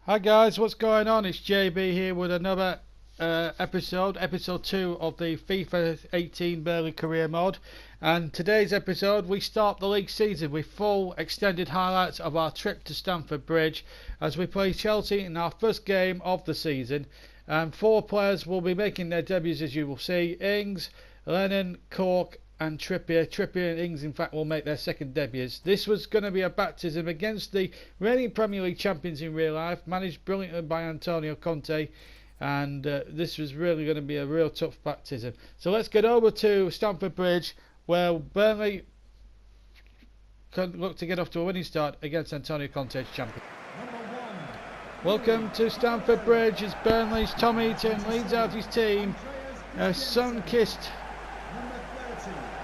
Hi guys, what's going on? It's JB here with another episode 2 of the FIFA 18 Burnley career mode. And today's episode we start the league season with full extended highlights of our trip to Stamford Bridge as we play Chelsea in our first game of the season. And 4 players will be making their debuts, as you will see: Ings, Lennon, Cork and Trippier. Trippier and Ings in fact will make their second debuts. This was going to be a baptism against the reigning Premier League champions in real life, managed brilliantly by Antonio Conte, and this was really going to be a real tough baptism. So let's get over to Stamford Bridge, where Burnley could look to get off to a winning start against Antonio Conte's champion. Welcome to Stamford Bridge as Burnley's Tom Heaton leads out his team. A sun-kissed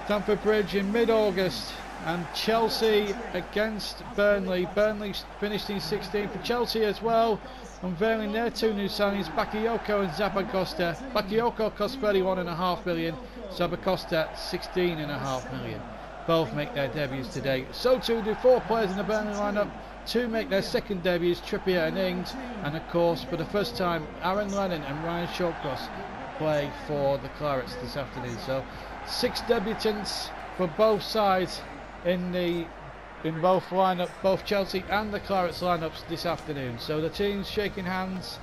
Stamford Bridge in mid-August, and Chelsea against Burnley. Burnley finished in 16th. For Chelsea as well, unveiling their 2 new signings, Bakayoko and Zappacosta. Bakayoko cost 31.5 million, Zappacosta 16.5 million. Both make their debuts today. So too do 4 players in the Burnley lineup. 2 make their second debuts, Trippier and Ings, and of course for the first time Aaron Lennon and Ryan Shawcross play for the Clarets this afternoon. So 6 debutants for both sides in both lineup, both Chelsea and the Clarets lineups this afternoon. So the teams shaking hands.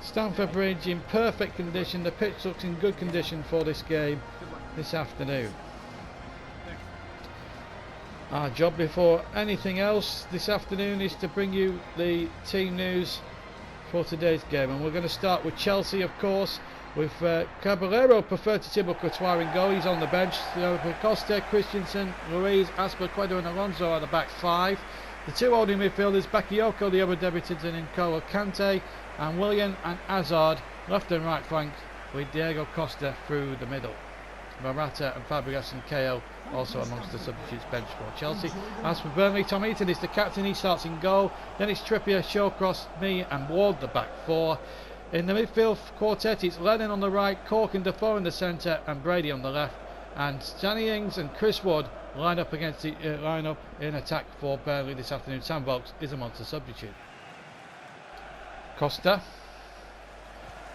Stamford Bridge in perfect condition. The pitch looks in good condition for this game this afternoon. Our job before anything else this afternoon is to bring you the team news for today's game, and we're going to start with Chelsea, of course, with Caballero preferred to Thibaut Courtois in goal. He's on the bench. Costa, Christensen, Luiz, Azpilicueta and Alonso are the back 5. The 2 holding midfielders, Bakayoko, the other debutant, and N'Golo Kante, and Willian and Hazard left and right flank, with Diego Costa through the middle. Morata and Fabregas and KO also amongst the substitutes bench for Chelsea. As for Burnley, Tom Heaton is the captain. He starts in goal. Then it's Trippier, Shawcross, me and Ward, the back 4. In the midfield quartet, it's Lennon on the right, Cork and Defoe in the centre, and Brady on the left. And Danny Ings and Chris Wood line up against the in attack for Burnley this afternoon. Sam Vokes is amongst the substitute. Costa,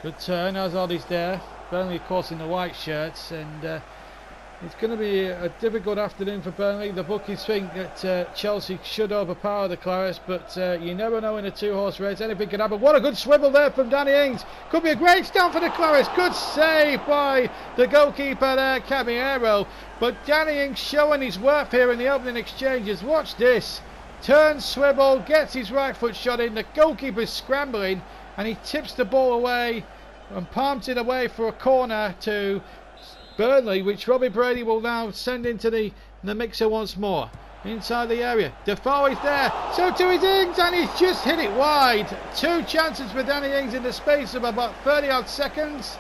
good turn. Hazard is there. Burnley, of course, in the white shirts, and it's going to be a difficult afternoon for Burnley. The bookies think that Chelsea should overpower the Clarets, but you never know in a 2-horse race. Anything can happen. What a good swivel there from Danny Ings. Could be a great start for the Clarets. Good save by the goalkeeper there, Caballero. But Danny Ings showing his worth here in the opening exchanges. Watch this. Turn, swivel, gets his right foot shot in. The goalkeeper's scrambling, and he tips the ball away and palms it away for a corner to Burnley, which Robbie Brady will now send into the mixer once more. Inside the area, Defoe is there, so too is Ings, and he's just hit it wide. 2 chances for Danny Ings in the space of about 30 odd seconds.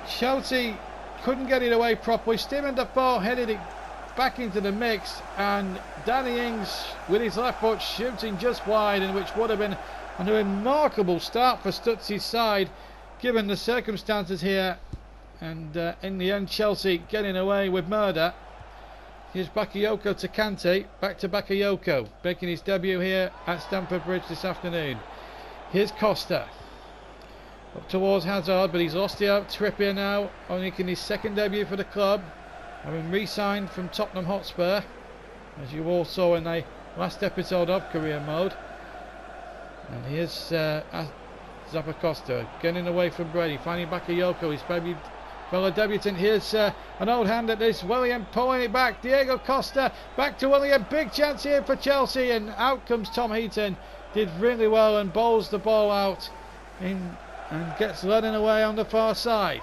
Chelsea couldn't get it away properly. Steven Defoe headed it back into the mix, and Danny Ings with his left foot shooting just wide, and which would have been a remarkable start for Stutzy's side given the circumstances here. And in the end, Chelsea getting away with murder. Here's Bakayoko to Kante. Back to Bakayoko, making his debut here at Stamford Bridge this afternoon. Here's Costa. Up towards Hazard, but he's lost it out. Trippier now, making his second debut for the club, having re-signed from Tottenham Hotspur, as you all saw in the last episode of Career Mode. And here's Zappacosta getting away from Brady, finding Bakayoko, his baby fellow debutant. Here's an old hand at this. William pulling it back. Diego Costa back to William. Big chance here for Chelsea, and out comes Tom Heaton. Did really well and bowls the ball out in and gets Lennon away on the far side.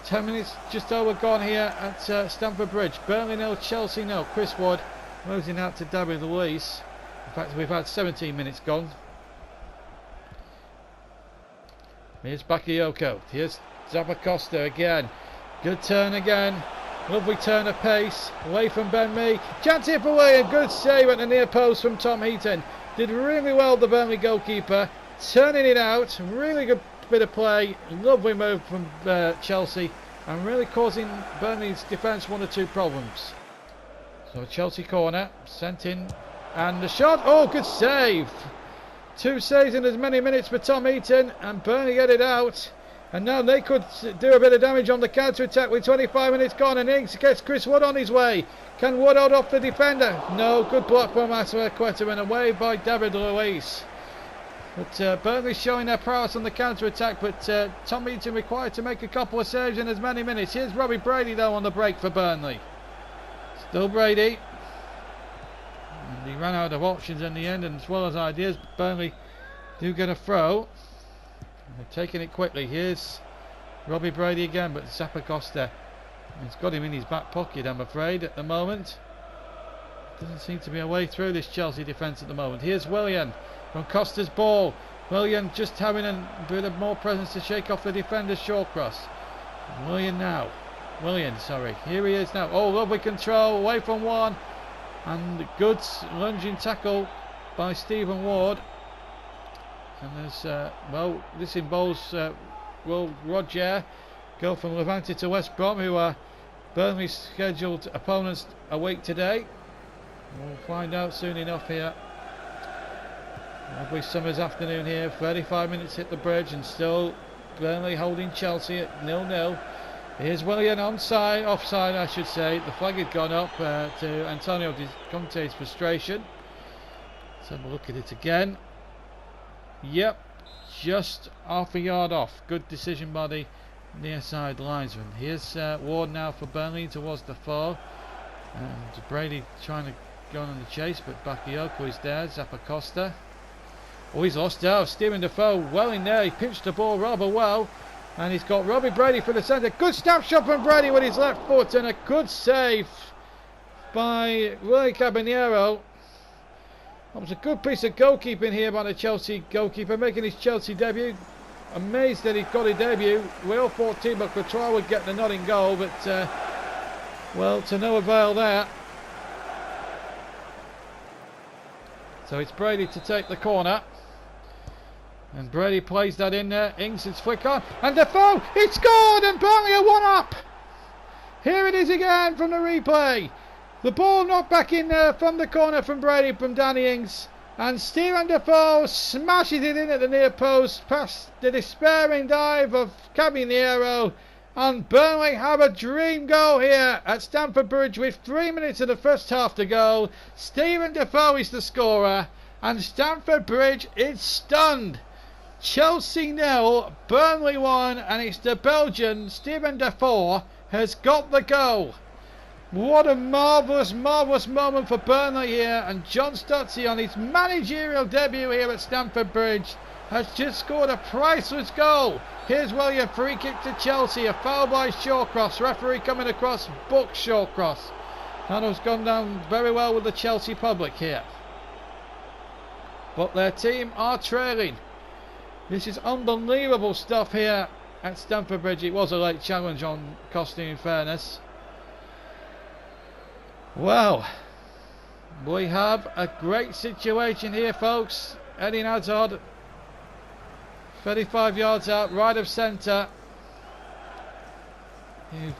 10 minutes just over gone here at Stamford Bridge. Burnley 0, Chelsea 0. Chris Wood losing out to David Luiz. In fact, we've had 17 minutes gone. Here's Bakayoko. Here's Zappacosta again. Good turn again. Lovely turn of pace. Away from Ben Mee. Chance here for William. Good save at the near post from Tom Heaton. Did really well, the Burnley goalkeeper. Turning it out. Really good bit of play. Lovely move from Chelsea. And really causing Burnley's defence 1 or 2 problems. So Chelsea corner. Sent in. And the shot. Oh, good save. 2 saves in as many minutes for Tom Heaton, and Burnley get it out. And now they could do a bit of damage on the counter-attack with 25 minutes gone, and Ings gets Chris Wood on his way. Can Wood hold off the defender? No, good block from Azpilicueta and away by David Luiz. But Burnley showing their prowess on the counter-attack, but Tom Heaton required to make a couple of saves in as many minutes. Here's Robbie Brady though on the break for Burnley. Still Brady. And he ran out of options in the end, and as well as ideas, Burnley do get a throw. They're taking it quickly. Here's Robbie Brady again, but Zappacosta, he's got him in his back pocket, I'm afraid, at the moment. Doesn't seem to be a way through this Chelsea defence at the moment. Here's Willian from Costa's ball. Willian just having a bit of more presence to shake off the defender's short cross. Willian, sorry. Here he is now. Oh, lovely control, away from one. And good lunging tackle by Stephen Ward. And there's, well, this involves Will Roger, go from Levante to West Brom, who are Burnley's scheduled opponents a week today. We'll find out soon enough here. Lovely summer's afternoon here. 35 minutes hit the bridge, and still Burnley holding Chelsea at 0-0. Here's Willian offside, I should say. The flag had gone up to Antonio Conte's frustration. Let's have a look at it again. Yep, just half a yard off. Good decision by the near side linesman. Here's Ward now for Burnley towards the 4. And Brady trying to go on the chase, but Bakayoko is there. Zappacosta. Oh, he's lost out. Stephen Defoe well in there. He pinched the ball rather well. And he's got Robbie Brady for the centre. Good snapshot from Brady with his left foot, and a good save by Willie Caballero. That was a good piece of goalkeeping here by the Chelsea goalkeeper, making his Chelsea debut. Amazed that he got a debut. We all thought Thibaut Courtois would get the nod in goal, but well, to no avail there. So it's Brady to take the corner. And Brady plays that in there. Ings is flick on. And Defoe, he scored, and Burnley are 1 up. Here it is again from the replay. The ball knocked back in there from the corner from Brady, from Danny Ings. And Stephen Defoe smashes it in at the near post past the despairing dive of Caballero. And Burnley have a dream goal here at Stamford Bridge with 3 minutes of the first half to go. Stephen Defoe is the scorer, and Stamford Bridge is stunned. Chelsea 0, Burnley 1, and it's the Belgian Stephen Defoe has got the goal. What a marvellous moment for Burnley here, and John Stotzi on his managerial debut here at Stamford Bridge has just scored a priceless goal. Here's William, free kick to Chelsea, a foul by Shawcross, referee coming across, books Shawcross. That has gone down very well with the Chelsea public here. But their team are trailing. This is unbelievable stuff here at Stamford Bridge. It was a late challenge on Costa, in fairness. Well, we have a great situation here, folks. Eden Hazard, 35 yards out, right of centre.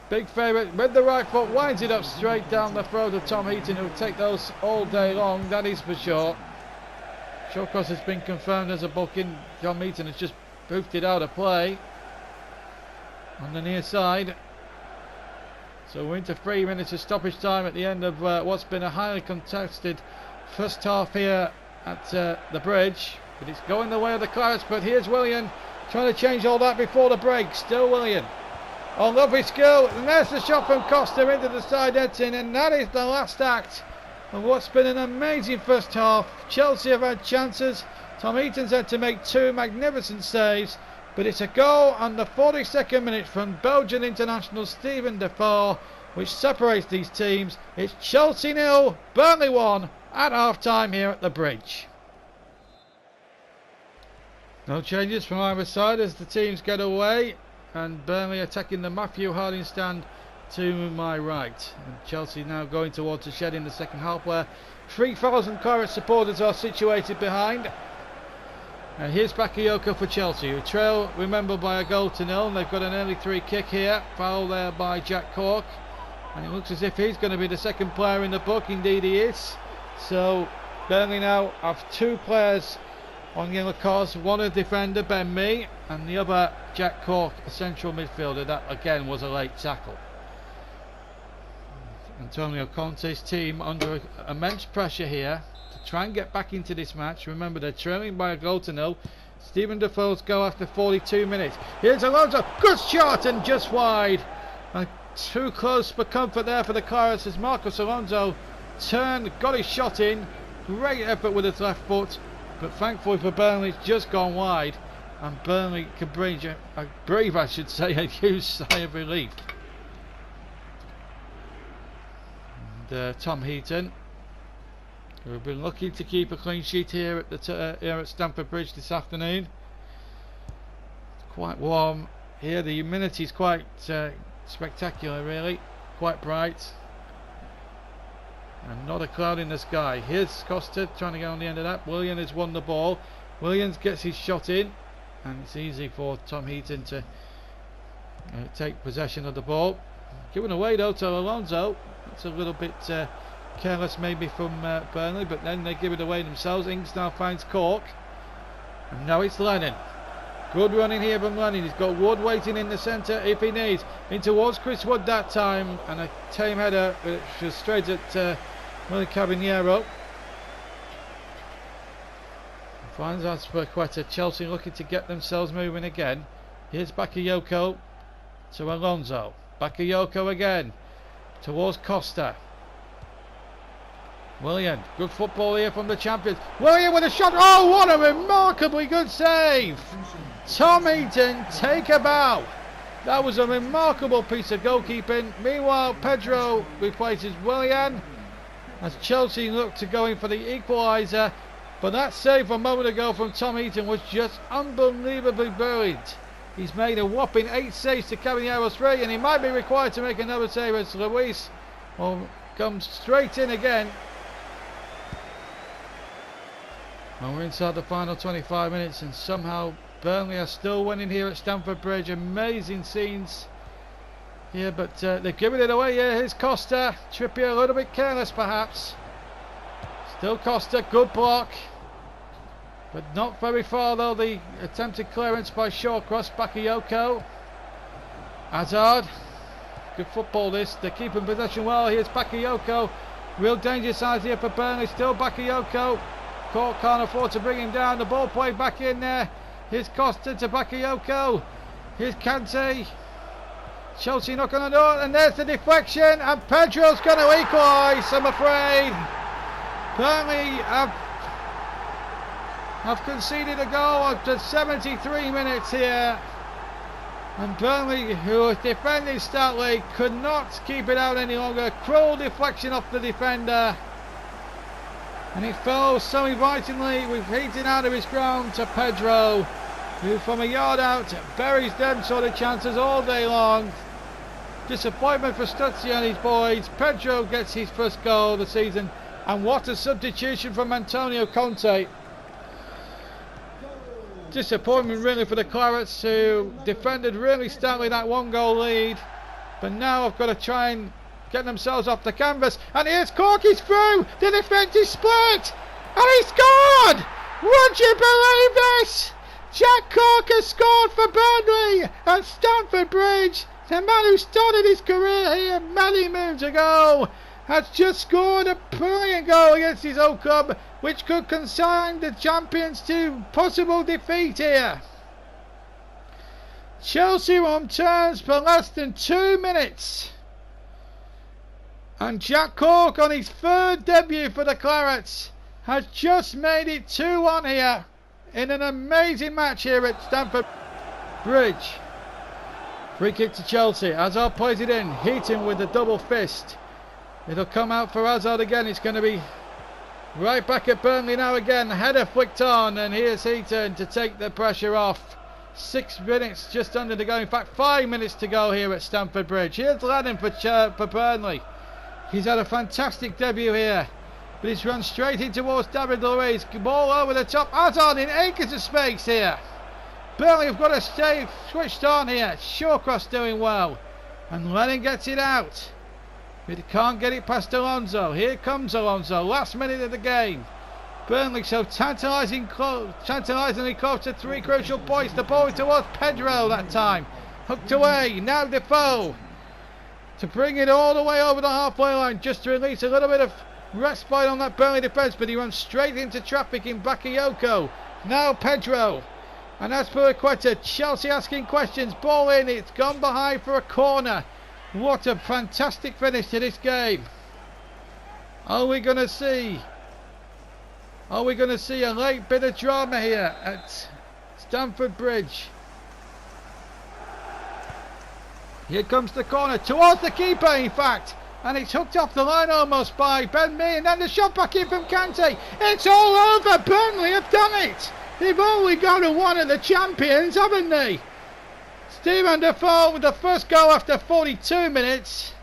Big favourite with the right foot, winds it up straight down the throat of Tom Heaton, who'll take those all day long, that is for sure. Shawcross has been confirmed as a booking. Tom Heaton has just boofed it out of play on the near side. So we're into 3 minutes of stoppage time at the end of what's been a highly contested first half here at the bridge. But it's going the way of the Clarets. But here's Willian trying to change all that before the break. Still Willian. Oh, lovely skill. And there's the shot from Costa into the side netting. And that is the last act of what's been an amazing first half. Chelsea have had chances. Tom Heaton's had to make 2 magnificent saves. But it's a goal on the 42nd minute from Belgian international Stephen Defoe, which separates these teams. It's Chelsea 0, Burnley 1 at half-time here at the bridge. No changes from either side as the teams get away, and Burnley attacking the Matthew Harding stand to my right. And Chelsea now going towards the shed in the second half, where 3,000 Claret supporters are situated behind. And here's Bakayoko for Chelsea, who trail, remember, by a goal to 0. And they've got an early 3 kick here. Foul there by Jack Cork. And it looks as if he's going to be the second player in the book. Indeed he is. So Burnley now have 2 players On yellow cards, one a defender, Ben Mee, and the other Jack Cork, a central midfielder. That again was a late tackle. Antonio Conte's team under immense pressure here to try and get back into this match. Remember, they're trailing by a goal to nil. Stephen Defoe's goal after 42 minutes. Here's Alonso, good shot and just wide. And too close for comfort there for the Clarets as Marcos Alonso turned, got his shot in. Great effort with his left foot, but thankfully for Burnley, it's just gone wide. And Burnley can breathe a huge sigh of relief. And Tom Heaton, who have been lucky to keep a clean sheet here at Stamford Bridge this afternoon. It's quite warm here. The humidity is quite spectacular, really. Quite bright, and not a cloud in the sky. Here's Costa trying to get on the end of that. Williams has won the ball. Williams gets his shot in, and it's easy for Tom Heaton to take possession of the ball. Given away though to Alonso. That's a little bit careless maybe from Burnley, but then they give it away themselves. Ings now finds Cork, and now it's Lennon. Good running here from Lennon. He's got Wood waiting in the centre if he needs. In towards Chris Wood that time, and a tame header which was straight at Willie Caballero. Finds Azpilicueta. Chelsea looking to get themselves moving again. Here's Bakayoko to Alonso. Bakayoko again towards Costa. William, good football here from the champions. William with a shot. Oh, what a remarkably good save. Tom Heaton, take a bow. That was a remarkable piece of goalkeeping. Meanwhile, Pedro replaces William as Chelsea look to go in for the equaliser. But that save a moment ago from Tom Heaton was just unbelievably brilliant. He's made a whopping 8 saves to Caballero's 3, and he might be required to make another save as Luis will come straight in again. And we're inside the final 25 minutes, and somehow Burnley are still winning here at Stamford Bridge. Amazing scenes here, but they're giving it away here. Here's Costa. Trippier a little bit careless perhaps. Still Costa, good block. But not very far though, the attempted clearance by Shawcross. Bakayoko. Hazard. Good football this. They're keeping possession well. Here's Bakayoko. Real danger signs here for Burnley. Still Bakayoko. Cork can't afford to bring him down. The ball played back in there. Here's Costa to Bakayoko. Here's Kante. Chelsea knocking on the door. And there's the deflection. And Pedro's going to equalise, I'm afraid. Burnley have conceded a goal after 73 minutes here, and Burnley, who are defending stoutly, could not keep it out any longer. Cruel deflection off the defender, and it fell so invitingly with Heaton out of his ground to Pedro, who from a yard out buries them sort of chances all day long. Disappointment for Stutzi and his boys. Pedro gets his first goal of the season, and what a substitution from Antonio Conte. Disappointment really for the Clarets, who defended really stoutly that 1-goal lead, but now have got to try and get themselves off the canvas. And here's Cork, he's through, the defence is split, and he's scored! Would you believe this? Jack Cork has scored for Burnley at Stamford Bridge. The man who started his career here many moons ago has just scored a brilliant goal against his old club, which could consign the champions to possible defeat here. Chelsea were on turns for less than 2 minutes, and Jack Cork, on his third debut for the Clarets, has just made it 2-1 here in an amazing match here at Stamford Bridge. Free kick to Chelsea. Hazard plays it in. Heaton with the double fist. It'll come out for Hazard again. It's going to be right back at Burnley now again. Header flicked on, and here's Heaton to take the pressure off. 6 minutes just under to go. In fact, 5 minutes to go here at Stamford Bridge. Here's Lennon for Burnley. He's had a fantastic debut here, but he's run straight in towards David Luiz. Ball over the top. Hazard in acres of space here. Burnley have got to stay switched on here. Shawcross doing well, and Lennon gets it out. But he can't get it past Alonso. Here comes Alonso, last minute of the game. Burnley so tantalisingly close to 3 crucial points. The ball towards Pedro that time. Hooked away. Now Defoe to bring it all the way over the halfway line, just to release a little bit of respite on that Burnley defence, but he runs straight into traffic in Bakayoko. Now Pedro. And as per Quetta, Chelsea asking questions. Ball in. It's gone behind for a corner. What a fantastic finish to this game. Are we going to see a late bit of drama here at Stamford Bridge? Here comes the corner towards the keeper, in fact, and it's hooked off the line almost by Ben Mee, and then the shot back in from Kante. It's all over. Burnley have done it. They've only got to one at the champions, haven't they? Steven Defoe with the first goal after 42 minutes.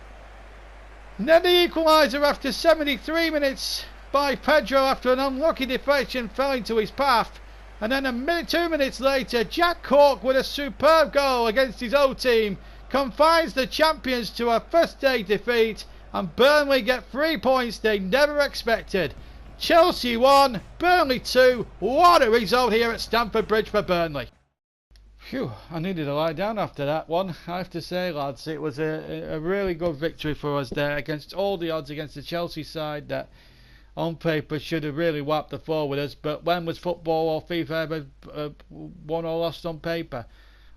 Then the equaliser after 73 minutes by Pedro after an unlucky deflection fell into his path. And then 2 minutes later, Jack Cork with a superb goal against his old team confines the champions to a first day defeat, and Burnley get 3 points they never expected. Chelsea 1, Burnley 2. What a result here at Stamford Bridge for Burnley. Phew, I needed to lie down after that one. I have to say, lads, it was a really good victory for us there against all the odds against the Chelsea side that on paper should have really wiped the floor with us. But when was football or FIFA ever won or lost on paper?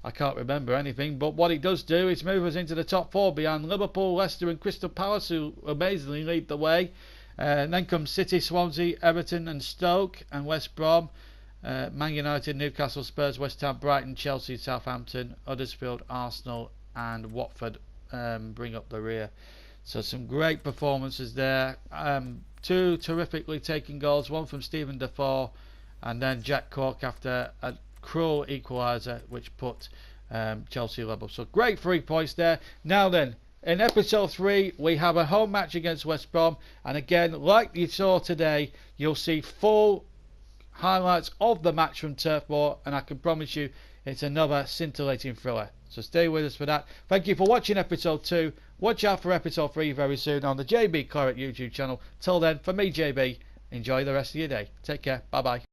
I can't remember anything, but what it does do is move us into the top 4 behind Liverpool, Leicester and Crystal Palace, who amazingly lead the way. And then comes City, Swansea, Everton and Stoke and West Brom. Man United, Newcastle, Spurs, West Ham, Brighton, Chelsea, Southampton, Huddersfield, Arsenal and Watford bring up the rear. So some great performances there. 2 terrifically taken goals, one from Steven Defoe and then Jack Cork after a cruel equaliser which put Chelsea level. So great 3 points there. Now then, in episode 3 we have a home match against West Brom, and again, like you saw today, you'll see full highlights of the match from Turf Moor, and I can promise you it's another scintillating thriller. So stay with us for that. Thank you for watching episode 2. Watch out for episode 3 very soon on the JB Claret YouTube channel. Till then, for me JB, enjoy the rest of your day. Take care. Bye bye.